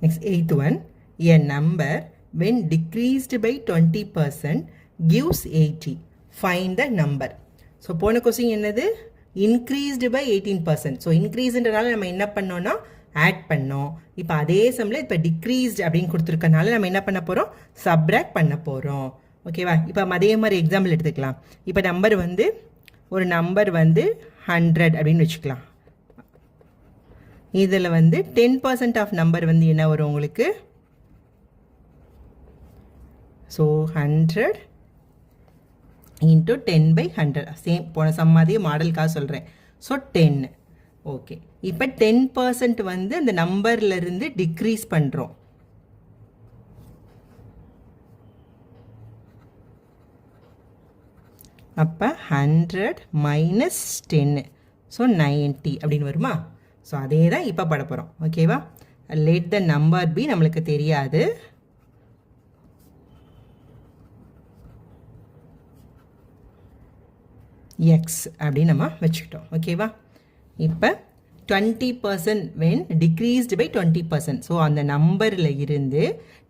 Next, eighth one. A number when decreased by 20% gives 80. Find the number. So, போன question என்னது? Increased by 18%. So, increaseன்றனால நம்ம என்ன பண்ணோம்னா add பண்ணோம். இப்போ அதே சம்ல இப்போ decreased அப்படின்னு கொடுத்துருக்கனால நம்ம என்ன பண்ண போகிறோம்? Subtract பண்ண போகிறோம். ஓகேவா? இப்போ அதே மாதிரி எக்ஸாம்பிள் எடுத்துக்கலாம். இப்போ நம்பர் வந்து ஒரு நம்பர் வந்து 100 அப்படின்னு வச்சுக்கலாம். இதில் வந்து 10% ஆஃப் நம்பர் வந்து என்ன வரும் உங்களுக்கு? So 100 into 10/100. சேம் போன சம் மாதிரி மாடலுக்காக சொல்கிறேன். ஸோ 10. ஓகே, இப்போ 10% வந்து அந்த நம்பர்லேருந்து டிக்ரீஸ் பண்ணுறோம். அப்போ 100 மைனஸ் 10, ஸோ 90 அப்படின்னு வருமா? ஸோ அதே தான் இப்போ பட போகிறோம். ஓகேவா? லெட் த நம்பர் பி நம்மளுக்கு தெரியாது. எக்ஸ் அப்படின்னு நம்ம வச்சுக்கிட்டோம். ஓகேவா? இப்போ 20% வென் டிக்ரீஸ்டு பை 20%. ஸோ அந்த நம்பரில் இருந்து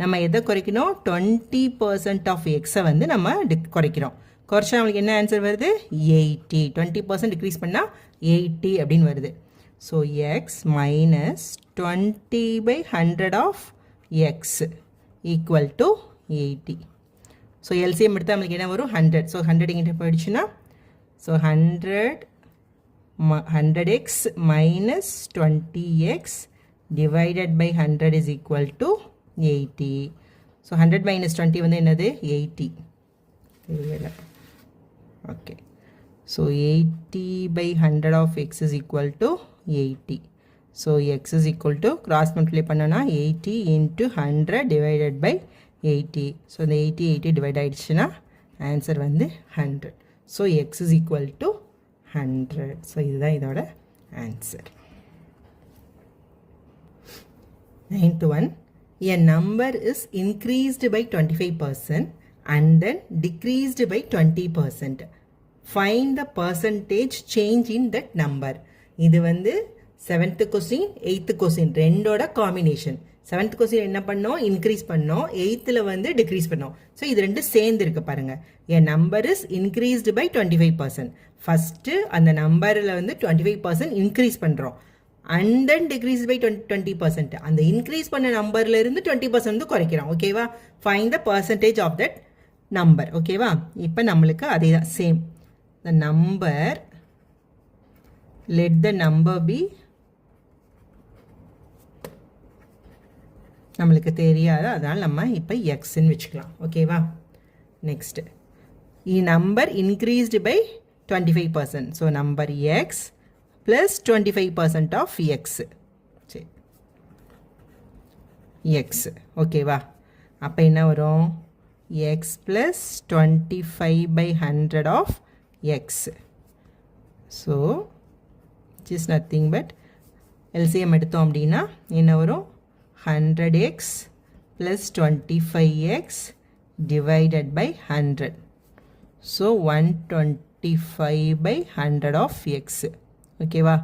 நம்ம எதை குறைக்கணும்? 20% ஆஃப் எக்ஸை வந்து நம்ம குறைக்கிறோம். குறைச்சா நம்மளுக்கு என்ன ஆன்சர் வருது? 80. 20% டிக்ரீஸ் பண்ணால் 80 அப்படின்னு வருது. So x minus 20/100 of x equal to 80. So LCM எடுத்தா நம்மளுக்கு என்ன வரும்? 100. So 100 இங்கிட்ட போயிடுச்சுன்னா, so 100x minus 20x divided by 100 is equal to 80. So 100 minus 20 வந்து என்னது? 80. Okay. So 80/100 of x is equal to 80. So x is equal to cross multiply பண்ணனா 80 into 100 divided by 80. So the 80 divided ஆயிடுச்சுனா answer வந்து 100. So x is equal to 100. So இதுதான் இதோட answer. Ninth one. A number is increased by 25% and then decreased by 20%. Find the percentage change in that number. இது வந்து 7th question 8th question ரெண்டோட combination. 7th question என்ன பண்ணோம்? Increase பண்ணோம். 8th வந்து degrees பண்ணோம். ஸோ இது ரெண்டு சேர்ந்து இருக்கு பாருங்க. A number is increased by 25%. First அந்த நம்பரில் வந்து 25% இன்க்ரீஸ் பண்ணுறோம். And then decrease by 20%. அந்த இன்க்ரீஸ் பண்ண நம்பர்ல இருந்து 20% வந்து குறைக்கிறோம். ஓகேவா? Find the percentage of that number. ஓகேவா? இப்போ நம்மளுக்கு அதே தான் same. The number, let the number be, நம்மளுக்கு தெரியாது, அதனால் நம்ம இப்போ எக்ஸ்ன்னு வச்சுக்கலாம். ஓகேவா? Next, number increased by 25%. So number x plus 25% of x. சரி, எக்ஸ். ஓகேவா? அப்போ என்ன வரும்? X plus 25/100 of x. So it is nothing but LCM எடுத்தோம் அப்படின்னா என்ன வரும்? 100x plus 25x divided by 100. So 125/100 of x. ஓகேவா?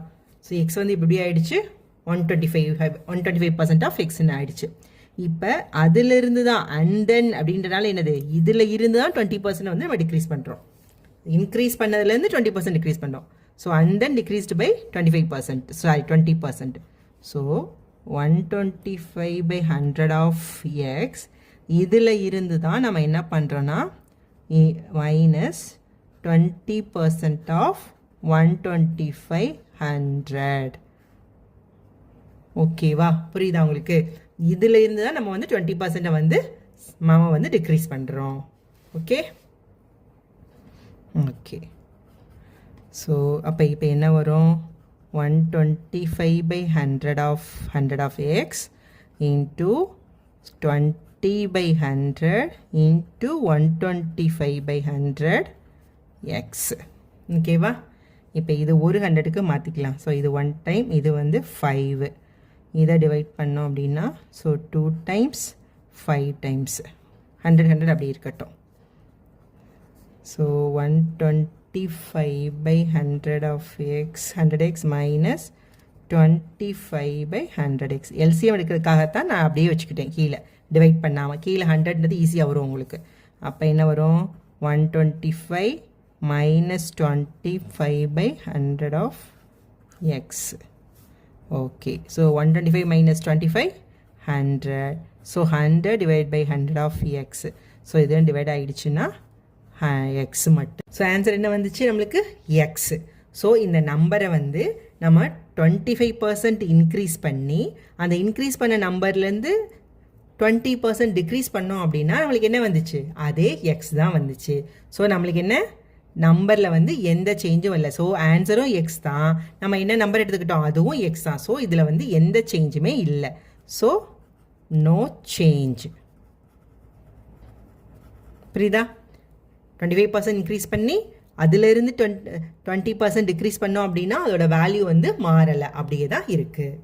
ஸோ எக்ஸ் வந்து இப்படி ஆயிடுச்சு 125% ஆஃப் எக்ஸ்ன்னு ஆயிடுச்சு. இப்போ அதிலிருந்து தான் அண்ட் தென் அப்படின்றனால என்னது? இதில் இருந்து தான் 20% வந்து நம்ம டிக்ரீஸ் பண்ணுறோம். இன்க்ரீஸ் பண்ணதுலேருந்து 20% டிக்ரீஸ் பண்ணோம். So and then decreased by 25%, sorry 20%. So 125/100 of x இதில் இருந்து தான் நம்ம என்ன பண்ணுறோன்னா மைனஸ் 20% ஆஃப் 125/100. ஓகேவா? புரியுதா உங்களுக்கு? இதில் இருந்து தான் நம்ம வந்து 20% வந்து மாமா வந்து டிக்ரீஸ் பண்ணுறோம். Okay okay. ஸோ அப்போ இப்போ என்ன வரும்? 125/100 of x into 20/100 into 125/100 x. ஓகேவா? இப்போ இது ஒரு 100க்கு மாற்றிக்கலாம். ஸோ இது 1 டைம், இது வந்து 5. இதை டிவைட் பண்ணோம் அப்படின்னா ஸோ 2 டைம்ஸ் 5 டைம்ஸ் 100 அப்படி இருக்கட்டும். So 125/100 of x, 100x minus 25/100x. LCM எடுக்கிறதுக்காகத்தான் நான் அப்படியே வச்சுக்கிட்டேன் கீழே டிவைட் பண்ணாமல். கீழே 100ன்றது ஈஸியாக வரும் உங்களுக்கு. அப்போ என்ன வரும்? 125 minus 25/100 of x. Okay, so 125 minus 25, 100. So 100 divided by 100 of x. So இதன் divide ஆயிடுச்சுன்னா x மட்டும். So answer என்ன வந்துச்சு நம்மளுக்கு? x. So இந்த நம்பரை வந்து நம்ம 25% இன்க்ரீஸ் பண்ணி அந்த இன்க்ரீஸ் பண்ண நம்பர்லேருந்து 20% டிக்ரீஸ் பண்ணோம் அப்படின்னா நம்மளுக்கு என்ன வந்துச்சு? அதே எக்ஸ் தான் வந்துச்சு. ஸோ நம்மளுக்கு என்ன? நம்பரில் வந்து எந்த சேஞ்சும் இல்லை. ஸோ ஆன்சரும் எக்ஸ் தான். நம்ம என்ன நம்பர் எடுத்துக்கிட்டோம்? அதுவும் எக்ஸ் தான். ஸோ இதில் வந்து எந்த சேஞ்சுமே இல்லை. So no change. புரியுதா? 25% இன்க்ரீஸ் பண்ணி அதிலிருந்து 20% டிக்ரீஸ் பண்ணோம் அப்படின்னா அதோட வேல்யூ வந்து மாறலை, அப்படியே தான் இருக்குது.